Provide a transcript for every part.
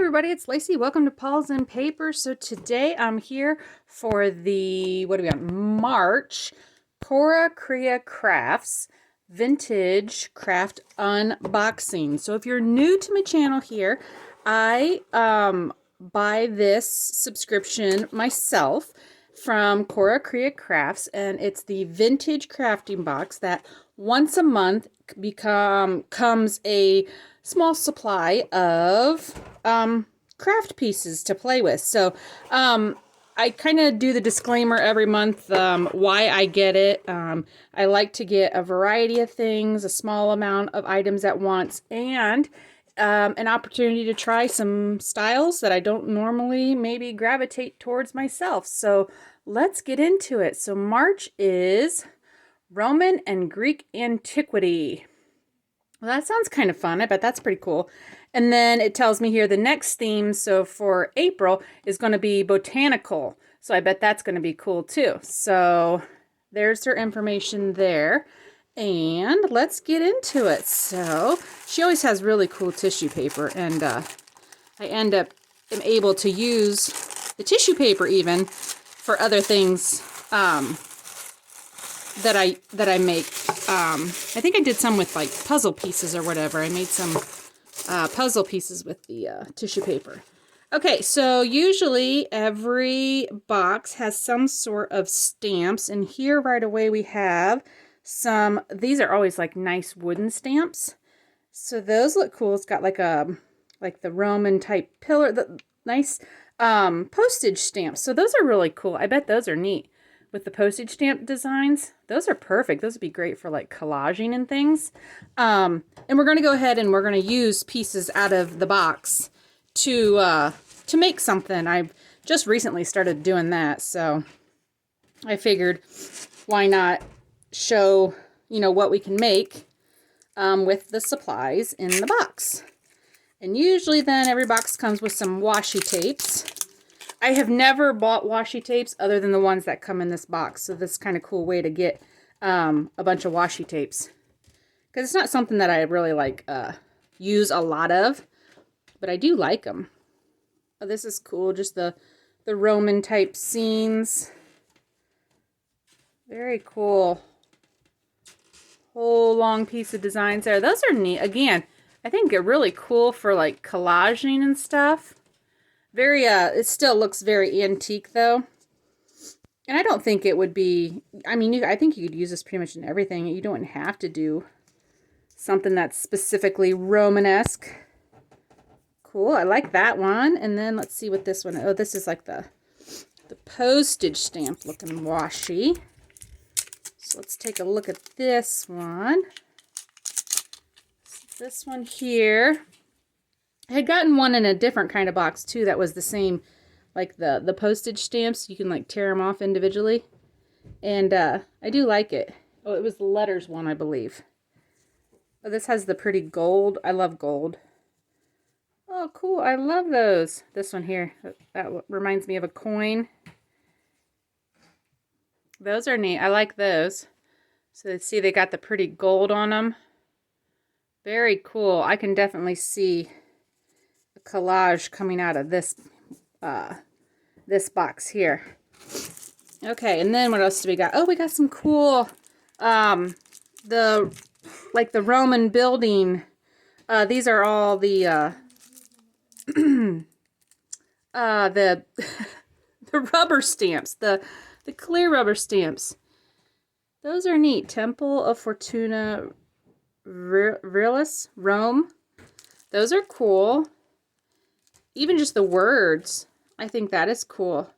everybody, it's Lacey. Welcome to Paws and Paper. So today I'm here for the, what do we got, March Cora Crea Crafts Vintage Craft Unboxing. So if you're new to my channel here, I buy this subscription myself from Cora Crea Crafts, and it's the vintage crafting box that once a month comes a small supply of craft pieces to play with. So I kind of do the disclaimer every month why I get it. I like to get a variety of things, a small amount of items at once, and an opportunity to try some styles that I don't normally maybe gravitate towards myself. So let's get into it. So March is Roman and Greek antiquity. Well, that sounds kind of fun. I bet that's pretty cool. And then it tells me here the next theme, so for April, is going to be botanical. So I bet that's going to be cool too. So there's her information there. And let's get into it. So she always has really cool tissue paper, and I am able to use the tissue paper even for other things that I make. I think I did some with like puzzle pieces or whatever. I made some puzzle pieces with the tissue paper. Okay, so usually every box has some sort of stamps, and here right away we have some. These are always like nice wooden stamps, so those look cool. It's got like the Roman type pillar, the nice postage stamps. So those are really cool. I bet those are neat. With the postage stamp designs, those are perfect. Those would be great for like collaging and things. And we're going to go ahead and we're going to use pieces out of the box to make something. I've just recently started doing that, so I figured why not show, you know, what we can make with the supplies in the box. And usually then every box comes with some washi tapes. I have never bought washi tapes other than the ones that come in this box. So this is kind of cool way to get a bunch of washi tapes. Because it's not something that I really like use a lot of. But I do like them. Oh, this is cool. Just the Roman type scenes. Very cool. Whole long piece of designs there. Those are neat. Again, I think they're really cool for like collaging and stuff. Very, it still looks very antique though. And I don't think it would be, I mean, I think you could use this pretty much in everything. You don't have to do something that's specifically Romanesque. Cool, I like that one. And then let's see what this one, oh, this is like the postage stamp looking washi. So let's take a look at this one. This one here. I had gotten one in a different kind of box too that was the same, like the postage stamps. You can like tear them off individually. And I do like it. Oh, it was the letters one, I believe. Oh, this has the pretty gold. I love gold. Oh, cool. I love those. This one here, that reminds me of a coin. Those are neat. I like those. So see, they got the pretty gold on them. Very cool. I can definitely see collage coming out of this this box here. Okay, and then what else do we got? Oh, we got some cool the Roman building. These are all the the rubber stamps, the clear rubber stamps. Those are neat. Temple of Fortuna Virilis, Rome. Those are cool. Even just the words, I think that is cool.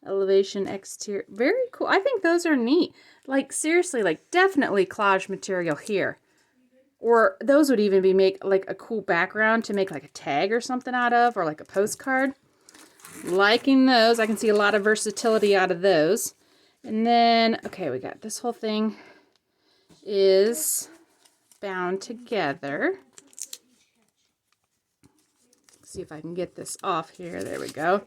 Elevation exterior, very cool. I think those are neat. Like seriously, like definitely collage material here. Or those would even be make like a cool background to make like a tag or something out of, or like a postcard. Liking those. I can see a lot of versatility out of those. And then, okay, we got this whole thing is bound together. See if I can get this off here. There we go.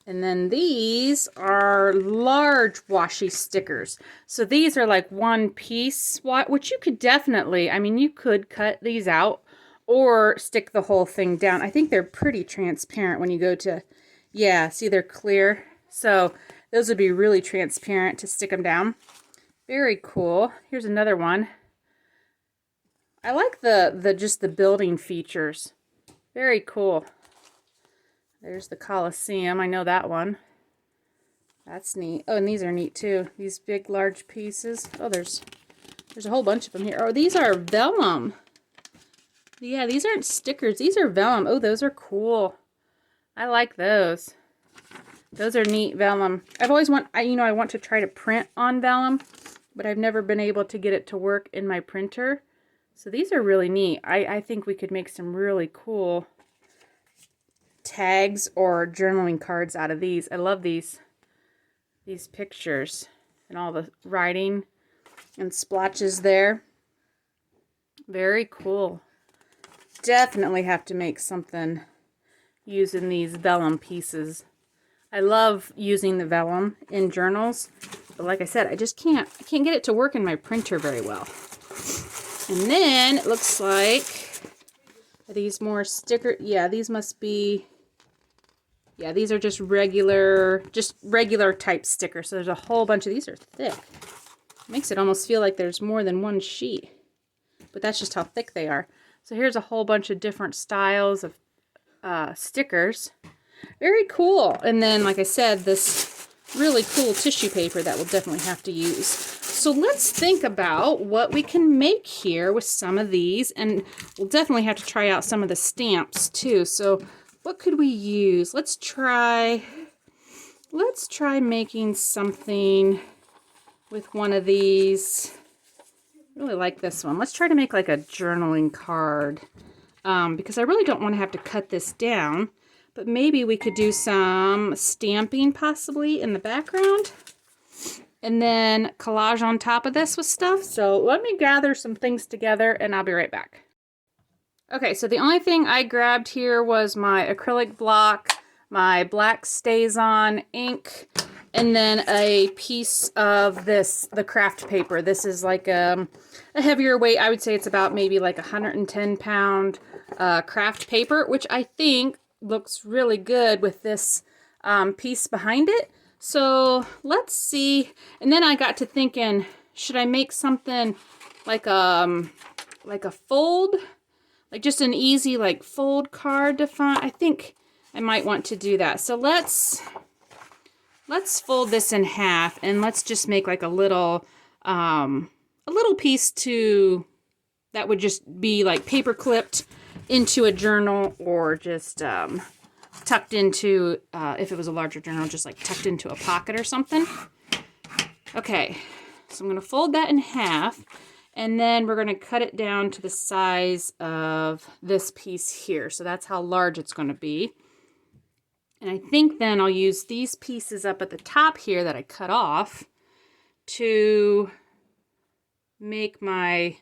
And then these are large washi stickers. So these are like one piece, which you could definitely, I mean, you could cut these out or stick the whole thing down. I think they're pretty transparent when you go to, yeah, see they're clear. So those would be really transparent to stick them down. Very cool. Here's another one. I like just the building features. Very cool. There's the Colosseum. I know that one. That's neat. Oh, and these are neat too. These big, large pieces. Oh, there's a whole bunch of them here. Oh, these are vellum. Yeah, these aren't stickers. These are vellum. Oh, those are cool. I like those. Those are neat vellum. I've always I want to try to print on vellum, but I've never been able to get it to work in my printer. So these are really neat. I think we could make some really cool tags or journaling cards out of these. I love these pictures and all the writing and splotches there. Very cool. Definitely have to make something using these vellum pieces. I love using the vellum in journals, but like I said, I can't get it to work in my printer very well. And then it looks like, are these more sticker? Yeah, these must be, yeah, these are just regular type stickers. So there's a whole bunch of these are thick. Makes it almost feel like there's more than one sheet, but that's just how thick they are. So here's a whole bunch of different styles of stickers. Very cool. And then, like I said, this really cool tissue paper that we'll definitely have to use. So let's think about what we can make here with some of these, and we'll definitely have to try out some of the stamps too. So what could we use? Let's try making something with one of these. I really like this one. Let's try to make like a journaling card, because I really don't want to have to cut this down, but maybe we could do some stamping possibly in the background and then collage on top of this with stuff. So let me gather some things together and I'll be right back. Okay, so the only thing I grabbed here was my acrylic block, my black StazOn ink, and then a piece of the craft paper. This is like a heavier weight. I would say it's about maybe like 110-pound craft paper, which I think looks really good with this piece behind it. So let's see. And then I got to thinking, should I make something like a fold, like just an easy like fold card to find? I think I might want to do that. So let's fold this in half and let's just make like a little piece that would just be like paper clipped into a journal, or just tucked into, if it was a larger journal, just like tucked into a pocket or something. Okay, so I'm going to fold that in half, and then we're going to cut it down to the size of this piece here. So that's how large it's going to be. And I think then I'll use these pieces up at the top here that I cut off to make my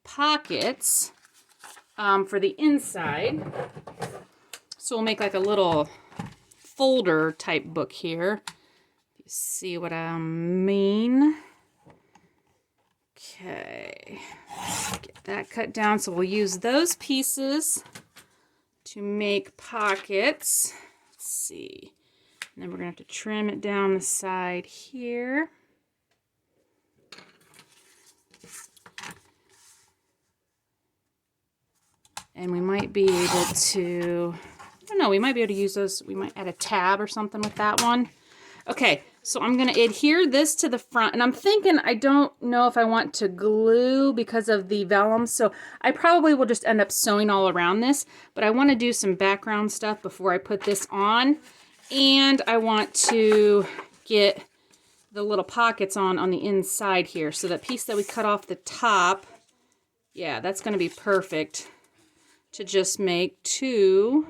pockets for the inside. So we'll make like a little folder type book here. You see what I mean? Okay, get that cut down. So we'll use those pieces to make pockets. Let's see. And then we're going to have to trim it down the side here. And we might be able to, I don't know, we might be able to use those. We might add a tab or something with that one. Okay, so I'm going to adhere this to the front. And I'm thinking, I don't know if I want to glue because of the vellum. So I probably will just end up sewing all around this. But I want to do some background stuff before I put this on. And I want to get the little pockets on the inside here. So that piece that we cut off the top, yeah, that's going to be perfect to just make two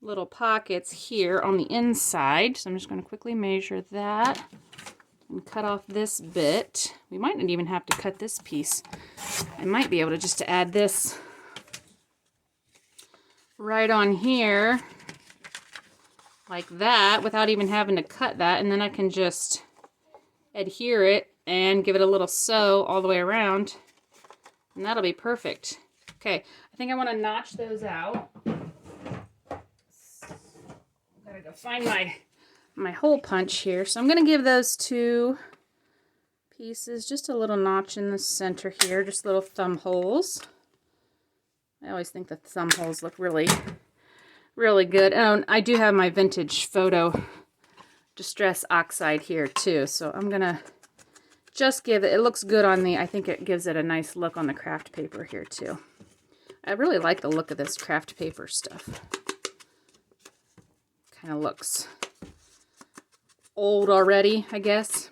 little pockets here on the inside. So I'm just going to quickly measure that and cut off this bit. We might not even have to cut this piece. I might be able to just to add this right on here like that without even having to cut that, and then I can just adhere it and give it a little sew all the way around, and that'll be perfect. Okay, I think I want to notch those out. Gotta go find my hole punch here. So I'm gonna give those 2 pieces just a little notch in the center here, just little thumb holes. I always think the thumb holes look really, really good. Oh, I do have my vintage photo distress oxide here too, so I'm gonna just give it looks good on the, I think it gives it a nice look on the craft paper here too. I really like the look of this craft paper stuff. Kind of looks old already, I guess.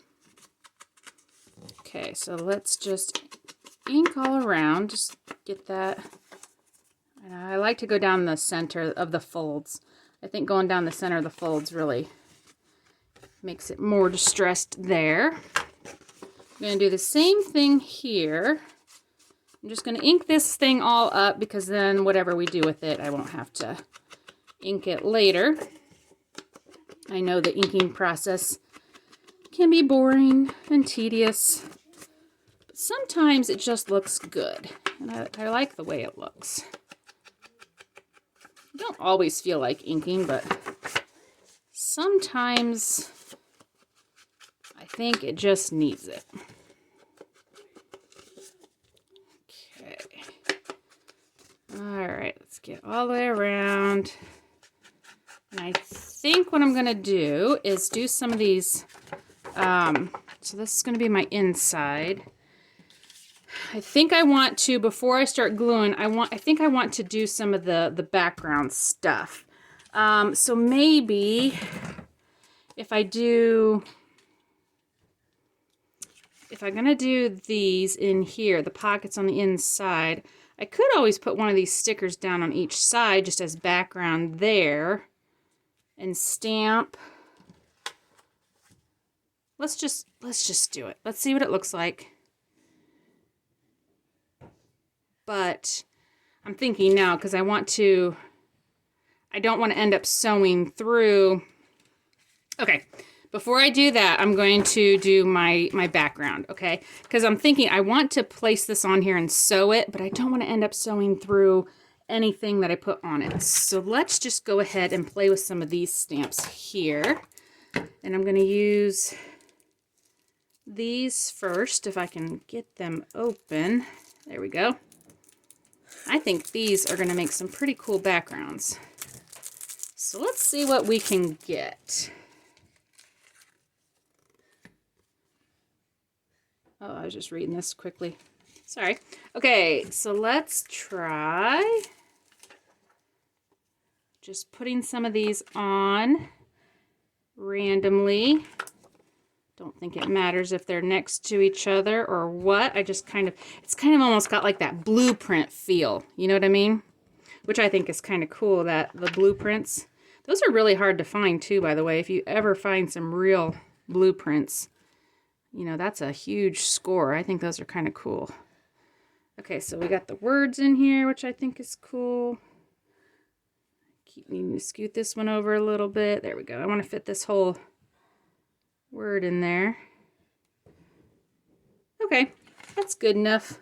Okay, so let's just ink all around, just get that. And I like to go down the center of the folds. I think going down the center of the folds really makes it more distressed there. I'm going to do the same thing here. I'm just going to ink this thing all up because then whatever we do with it, I won't have to ink it later. I know the inking process can be boring and tedious, but sometimes it just looks good, and I like the way it looks. I don't always feel like inking, but sometimes I think it just needs it. Alright, let's get all the way around. And I think what I'm going to do is do some of these. So this is going to be my inside. I think I want to, before I start gluing, I think I want to do some of the background stuff. So maybe if I'm going to do these in here, the pockets on the inside, I could always put one of these stickers down on each side just as background there and stamp. Let's just do it. Let's see what it looks like. But I'm thinking now because I don't want to end up sewing through. Okay. Before I do that, I'm going to do my background, okay? Because I'm thinking I want to place this on here and sew it, but I don't want to end up sewing through anything that I put on it. So let's just go ahead and play with some of these stamps here. And I'm going to use these first, if I can get them open. There we go. I think these are going to make some pretty cool backgrounds. So let's see what we can get. Oh, I was just reading this quickly. Sorry. Okay, so let's try just putting some of these on randomly. Don't think it matters if they're next to each other or what. I just it's kind of almost got like that blueprint feel. You know what I mean? Which I think is kind of cool, that the blueprints. Those are really hard to find too, by the way. If you ever find some real blueprints, you know, that's a huge score. I think those are kind of cool. Okay, so we got the words in here, which I think is cool. Keep needing to scoot this one over a little bit. There we go. I want to fit this whole word in there. Okay, that's good enough.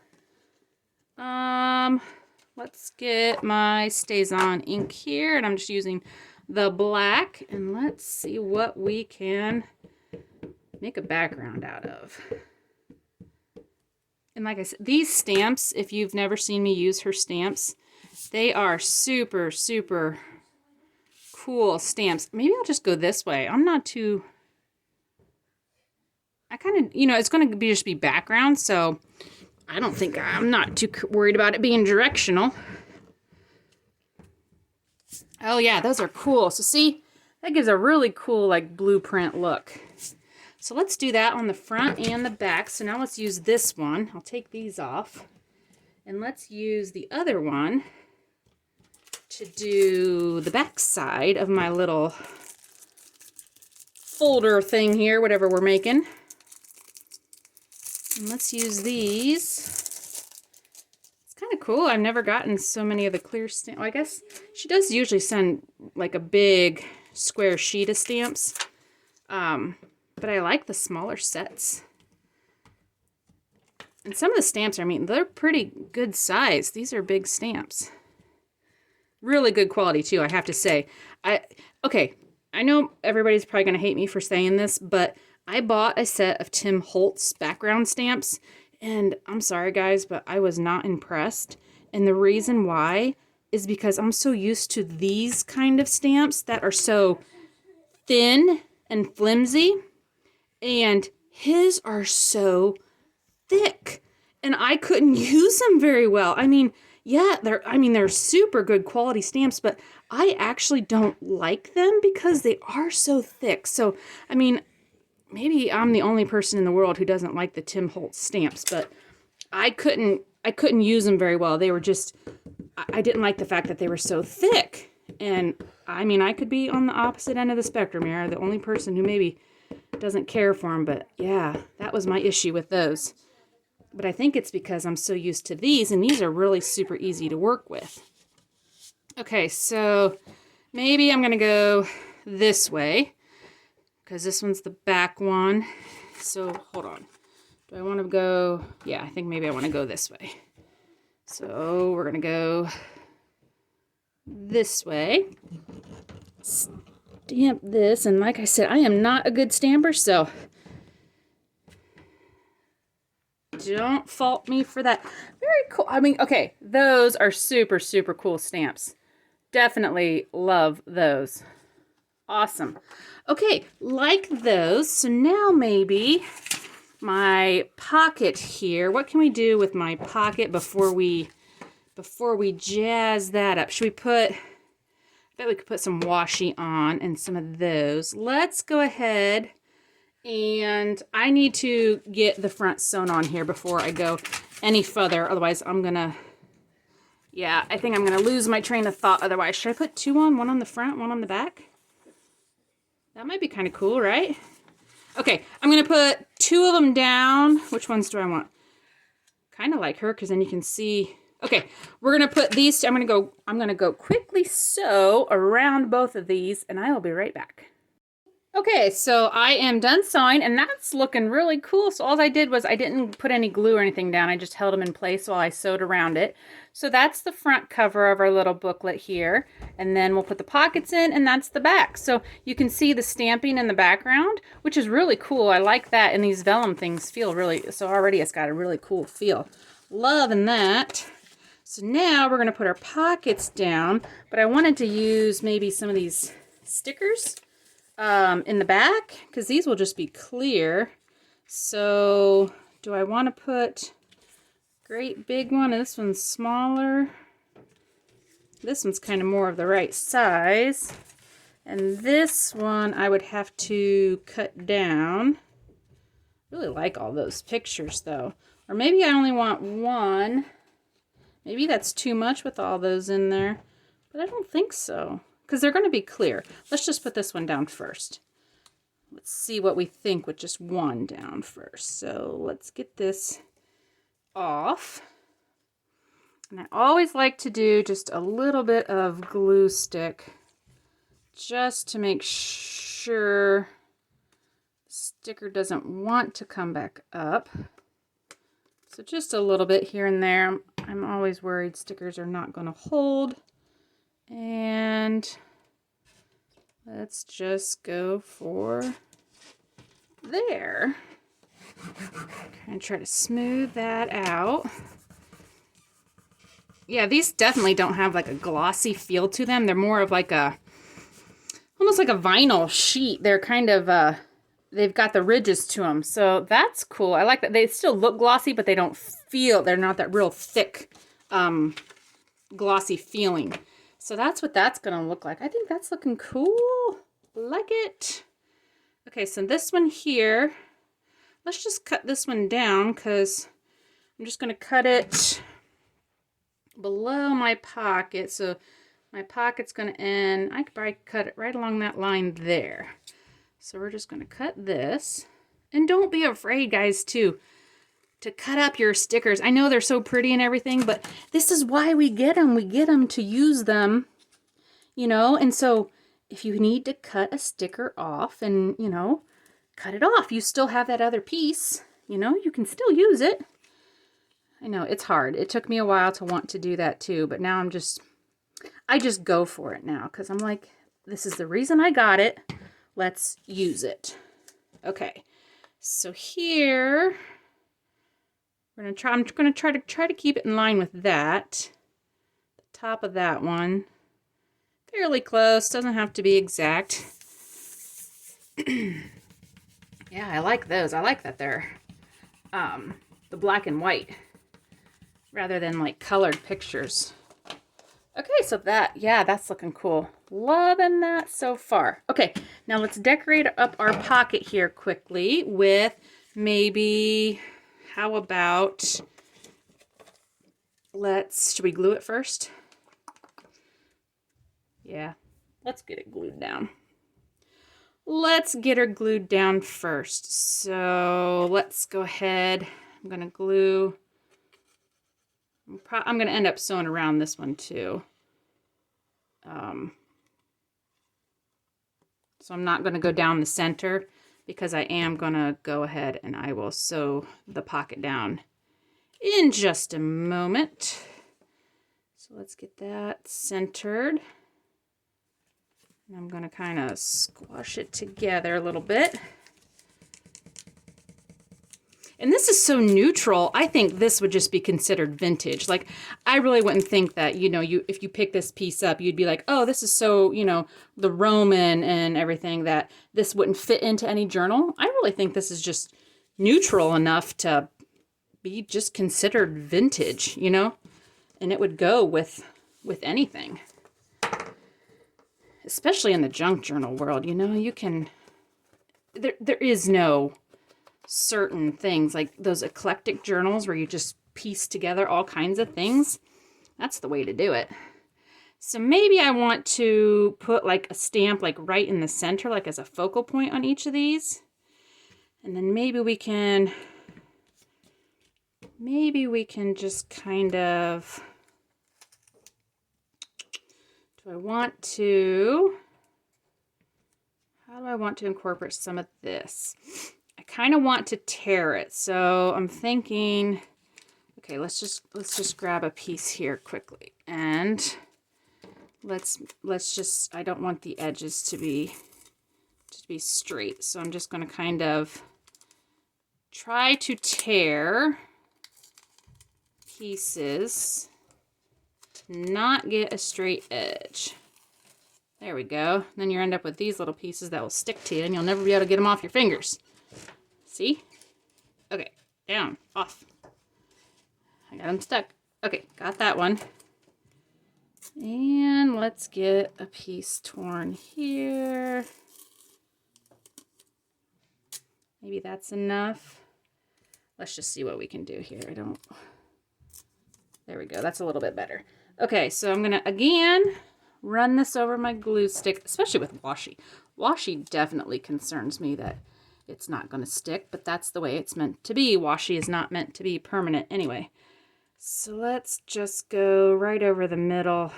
Let's get my StazOn ink here, and I'm just using the black, and let's see what we can make a background out of. And like I said, these stamps, if you've never seen me use her stamps, they are super, super cool stamps. Maybe I'll just go this way. I'm not too... I kind of, you know, it's going to just be background, so I'm not too worried about it being directional. Oh yeah, those are cool. So see, that gives a really cool, like, blueprint look. So let's do that on the front and the back. So now let's use this one. I'll take these off. And let's use the other one to do the back side of my little folder thing here, whatever we're making. And let's use these. It's kind of cool. I've never gotten so many of the clear stamps. Well, I guess she does usually send like a big square sheet of stamps. But I like the smaller sets. And some of the stamps, I mean, they're pretty good size. These are big stamps. Really good quality too, I have to say. Okay, I know everybody's probably going to hate me for saying this, but I bought a set of Tim Holtz background stamps, and I'm sorry guys, but I was not impressed. And the reason why is because I'm so used to these kind of stamps that are so thin and flimsy, and his are so thick, and I couldn't use them very well. I mean, yeah, they're super good quality stamps, but I actually don't like them because they are so thick. So, I mean, maybe I'm the only person in the world who doesn't like the Tim Holtz stamps, but I couldn't use them very well. They were just, I didn't like the fact that they were so thick. And I mean, I could be on the opposite end of the spectrum here, the only person who maybe doesn't care for them, but yeah, that was my issue with those. But I think it's because I'm so used to these, and these are really super easy to work with. Okay, so maybe I'm going to go this way, because this one's the back one. So hold on. Do I want to go? Yeah, I think maybe I want to go this way. So we're going to go this way. Stamp this, and like I said, I am not a good stamper, so don't fault me for that. Very cool. I mean, okay, those are super, super cool stamps. Definitely love those. Awesome. Okay, like those. So now maybe my pocket here. What can we do with my pocket before we jazz that up? Should we put, I bet we could put some washi on and some of those. Let's go ahead. And I need to get the front sewn on here before I go any further. Otherwise, I'm going to, yeah, I think I'm going to lose my train of thought otherwise. Should I put two on? One on the front, one on the back? That might be kind of cool, right? Okay, I'm going to put two of them down. Which ones do I want? Kind of like her, because then you can see. Okay, we're going to put these. I'm going to go quickly sew around both of these, and I will be right back. Okay, so I am done sewing, and that's looking really cool. So all I did was I didn't put any glue or anything down. I just held them in place while I sewed around it. So that's the front cover of our little booklet here. And then we'll put the pockets in, and that's the back. So you can see the stamping in the background, which is really cool. I like that, and these vellum things feel really, so already it's got a really cool feel. Loving that. So now we're going to put our pockets down, but I wanted to use maybe some of these stickers in the back, because these will just be clear. So do I want to put great big one, and this one's smaller? This one's kind of more of the right size, and this one I would have to cut down. Really like all those pictures though. Or maybe I only want one. Maybe that's too much with all those in there, but I don't think so, because they're going to be clear. Let's just put this one down first. Let's see what we think with just one down first. So let's get this off. And I always like to do just a little bit of glue stick just to make sure the sticker doesn't want to come back up. So just a little bit here and there. I'm always worried stickers are not going to hold. And let's just go for there. And try to smooth that out. Yeah, these definitely don't have like a glossy feel to them. They're more of like a, almost like a vinyl sheet. They're kind of, they've got the ridges to them. So that's cool. I like that. They still look glossy, but they don't feel, they're not that real thick, glossy feeling. So that's what that's going to look like. I think that's looking cool. Like it. Okay, so this one here, let's just cut this one down, because I'm just going to cut it below my pocket. So my pocket's going to end, I could probably cut it right along that line there. So we're just going to cut this. And don't be afraid, guys, to cut up your stickers. I know they're so pretty and everything, but this is why we get them. We get them to use them, you know. And so if you need to cut a sticker off and, you know, cut it off, you still have that other piece, you know, you can still use it. I know, it's hard. It took me a while to want to do that too, but now I just go for it now because I'm like, this is the reason I got it. Let's use it. Okay, so here I'm gonna try to keep it in line with that. The top of that one, fairly close. Doesn't have to be exact. Yeah, I like those. I like that they're the black and white rather than like colored pictures. Okay, so that's looking cool. Loving that so far. Okay, now let's decorate up our pocket here quickly with maybe, how about, should we glue it first? Yeah, let's get it glued down. Let's get her glued down first. So let's go ahead. I'm gonna glue. I'm gonna end up sewing around this one too. So I'm not gonna go down the center because I am gonna go ahead and I will sew the pocket down in just a moment. So let's get that centered. And I'm going to kind of squash it together a little bit. And this is so neutral. I think this would just be considered vintage. Like, I really wouldn't think that, you know, if you pick this piece up, you'd be like, oh, this is so, you know, the Roman and everything, that this wouldn't fit into any journal. I really think this is just neutral enough to be just considered vintage, you know, and it would go with anything. Especially in the junk journal world, you know, you can, there is no certain things, like those eclectic journals where you just piece together all kinds of things. That's the way to do it. So maybe I want to put like a stamp like right in the center, like as a focal point on each of these. And then maybe we can just kind of, how do I want to incorporate some of this? I kind of want to tear it. So I'm thinking, okay, let's just grab a piece here quickly. And let's just, I don't want the edges to be straight. So I'm just going to kind of try to tear pieces, not get a straight edge. There we go. Then you end up with these little pieces that will stick to you and you'll never be able to get them off your fingers. See? Okay, down, off. I got them stuck. Okay, got that one. And let's get a piece torn here. Maybe that's enough. Let's just see what we can do here. There we go. That's a little bit better. Okay, so I'm gonna, again, run this over my glue stick, especially with washi. Washi definitely concerns me that it's not going to stick, but that's the way it's meant to be. Washi is not meant to be permanent anyway. So let's just go right over the middle.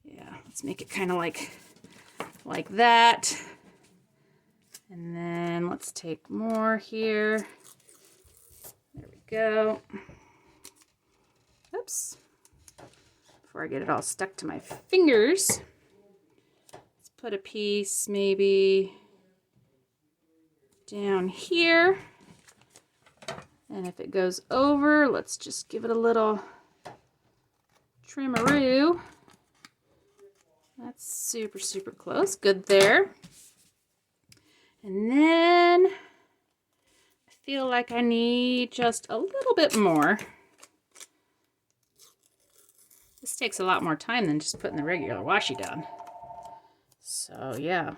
Yeah, let's make it kind of like that. And then let's take more here. There we go. Oops. Before I get it all stuck to my fingers, let's put a piece maybe down here. And if it goes over, let's just give it a little trimmeroo. That's super, super close. Good there. And then I feel like I need just a little bit more. This takes a lot more time than just putting the regular washi down. So yeah,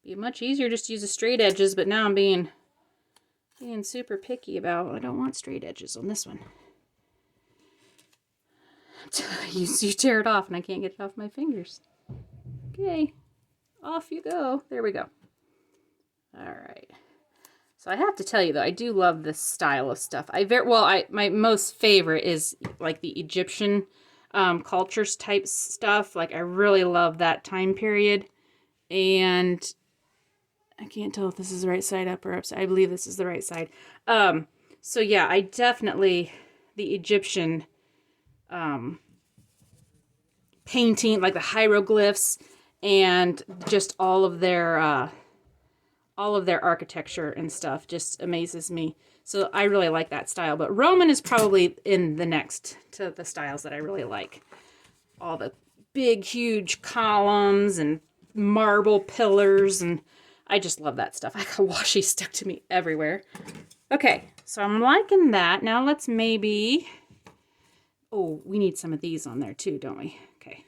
be much easier just to use the straight edges, but now I'm being super picky about, I don't want straight edges on this one. You tear it off and I can't get it off my fingers. Okay, off you go. There we go. All right. So I have to tell you though, I do love this style of stuff. My most favorite is like the Egyptian cultures type stuff. Like I really love that time period. And I can't tell if this is the right side up or upside. I believe this is the right side. So yeah, I definitely, the Egyptian painting, like the hieroglyphs and just all of their architecture and stuff just amazes me. So I really like that style, but Roman is probably in the next to the styles that I really like. All the big, huge columns and marble pillars, and I just love that stuff. I got washi stuck to me everywhere. Okay, so I'm liking that. Now let's maybe, oh, we need some of these on there too, don't we? Okay,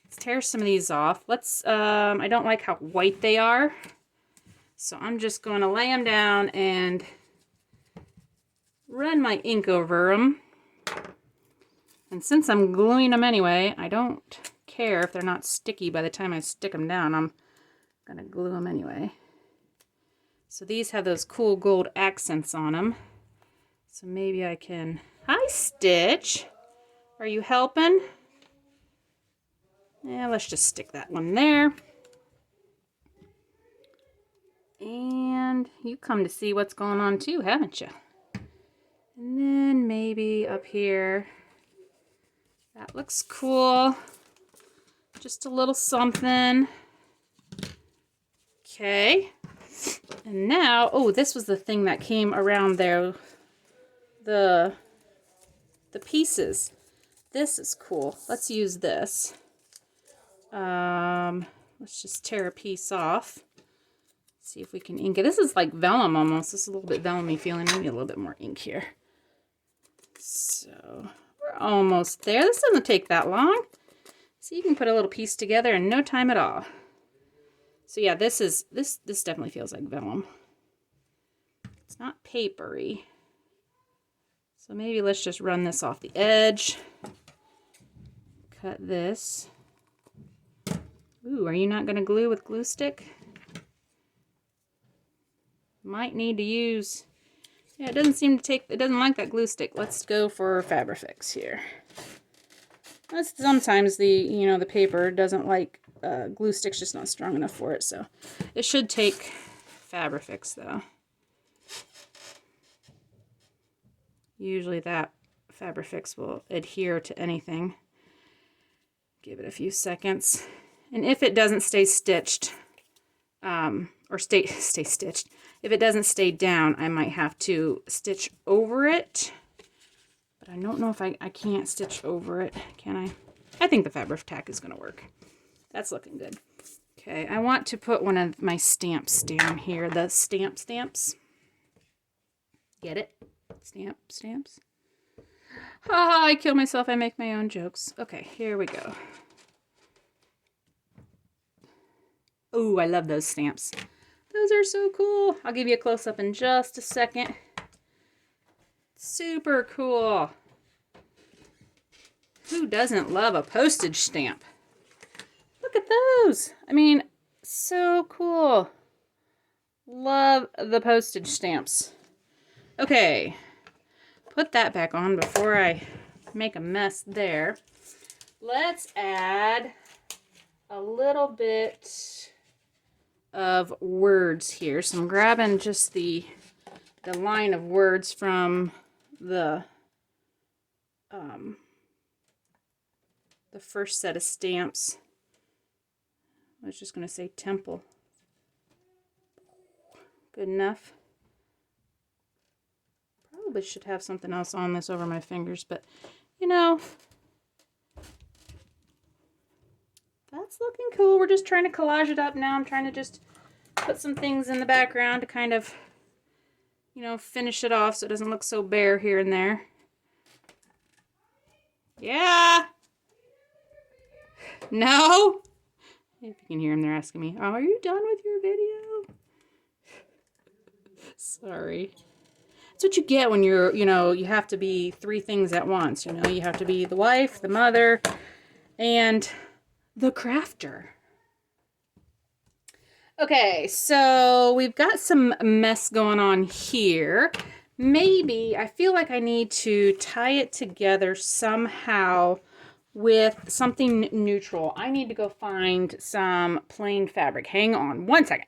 let's tear some of these off. Let's, I don't like how white they are, so I'm just going to lay them down and run my ink over them. And since I'm gluing them anyway, I don't care if they're not sticky by the time I stick them down. I'm gonna glue them anyway. So these have those cool gold accents on them. So maybe I can... Hi, Stitch! Are you helping? Yeah, let's just stick that one there. And you come to see what's going on too, haven't you? And then maybe up here... That looks cool. Just a little something. Okay. And now, oh, this was the thing that came around there. The pieces. This is cool. Let's use this. Let's just tear a piece off. See if we can ink it. This is like vellum almost. This is a little bit vellum-y feeling. Maybe a little bit more ink here. So... We're almost there. This doesn't take that long. So you can put a little piece together in no time at all. So yeah, this definitely feels like vellum. It's not papery. So maybe let's just run this off the edge. Cut this. Ooh, are you not going to glue with glue stick? Might need to use... Yeah, it doesn't seem to take, it doesn't like that glue stick. Let's go for Fabrifix here. Sometimes the paper doesn't like, glue stick's just not strong enough for it, so it should take Fabrifix though. Usually that Fabrifix will adhere to anything. Give it a few seconds. And if it doesn't stay stitched, or stay stitched, if it doesn't stay down, I might have to stitch over it. But I don't know if I can't stitch over it. Can I? I think the fabric tack is going to work. That's looking good. Okay, I want to put one of my stamps down here. The stamps. Get it? Stamps. Ah, I kill myself. I make my own jokes. Okay, here we go. Ooh, I love those stamps. Those are so cool. I'll give you a close-up in just a second. Super cool. Who doesn't love a postage stamp? Look at those. I mean, so cool. Love the postage stamps. Okay. Put that back on before I make a mess there. Let's add a little bit of words here. So I'm grabbing just the line of words from the first set of stamps. I was just going to say temple. Good enough. Probably should have something else on this over my fingers, but you know, that's looking cool. We're just trying to collage it up now. I'm trying to just put some things in the background to kind of, you know, finish it off so it doesn't look so bare here and there. Yeah. No. If you can hear them, they're asking me, "Oh, are you done with your video?" Sorry. That's what you get when you're, you know, you have to be 3 things at once. You know, you have to be the wife, the mother, and the crafter. Okay, so we've got some mess going on here. Maybe, I feel like I need to tie it together somehow with something neutral. I need to go find some plain fabric. Hang on one second.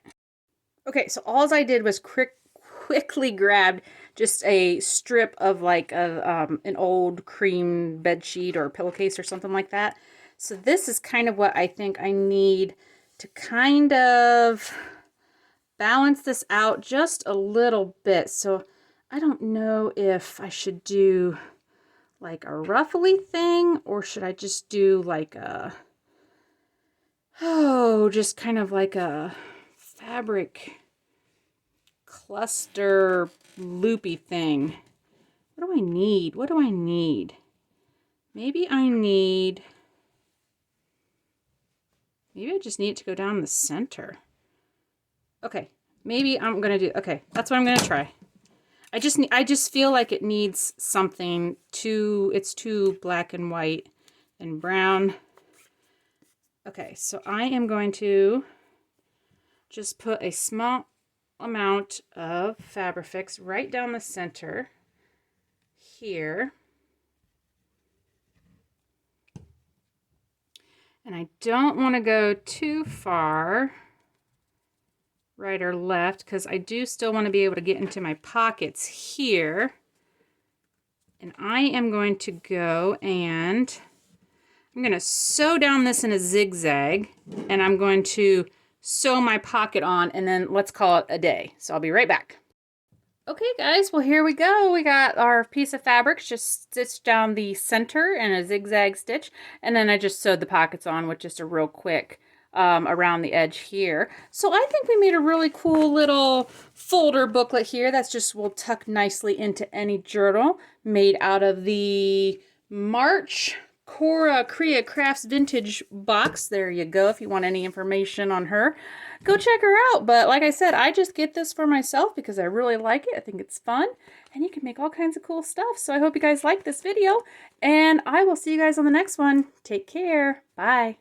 Okay, so all I did was quickly grabbed just a strip of like an old cream bed sheet or pillowcase or something like that. So this is kind of what I think I need to kind of balance this out just a little bit. So I don't know if I should do like a ruffly thing, or should I just do like a, just kind of like a fabric cluster loopy thing. What do I need? What do I need? Maybe I just need it to go down the center. Okay, maybe I'm gonna do, okay, that's what I'm gonna try. I just feel like it needs something it's too black and white and brown. Okay, so I am going to just put a small amount of Fabrifix right down the center here. And I don't want to go too far right or left, because I do still want to be able to get into my pockets here. And I am going to go and I'm going to sew down this in a zigzag, and I'm going to sew my pocket on, and then let's call it a day. So I'll be right back. Okay guys, well here we go. We got our piece of fabric just stitched down the center in a zigzag stitch, and then I just sewed the pockets on with just a real quick around the edge here. So I think we made a really cool little folder booklet here that's just will tuck nicely into any journal, made out of the March Cora Crea Crafts vintage box. There you go. If you want any information on her, go check her out. But like I said, I just get this for myself because I really like it. I think it's fun, and you can make all kinds of cool stuff. So I hope you guys like this video, and I will see you guys on the next one. Take care. Bye.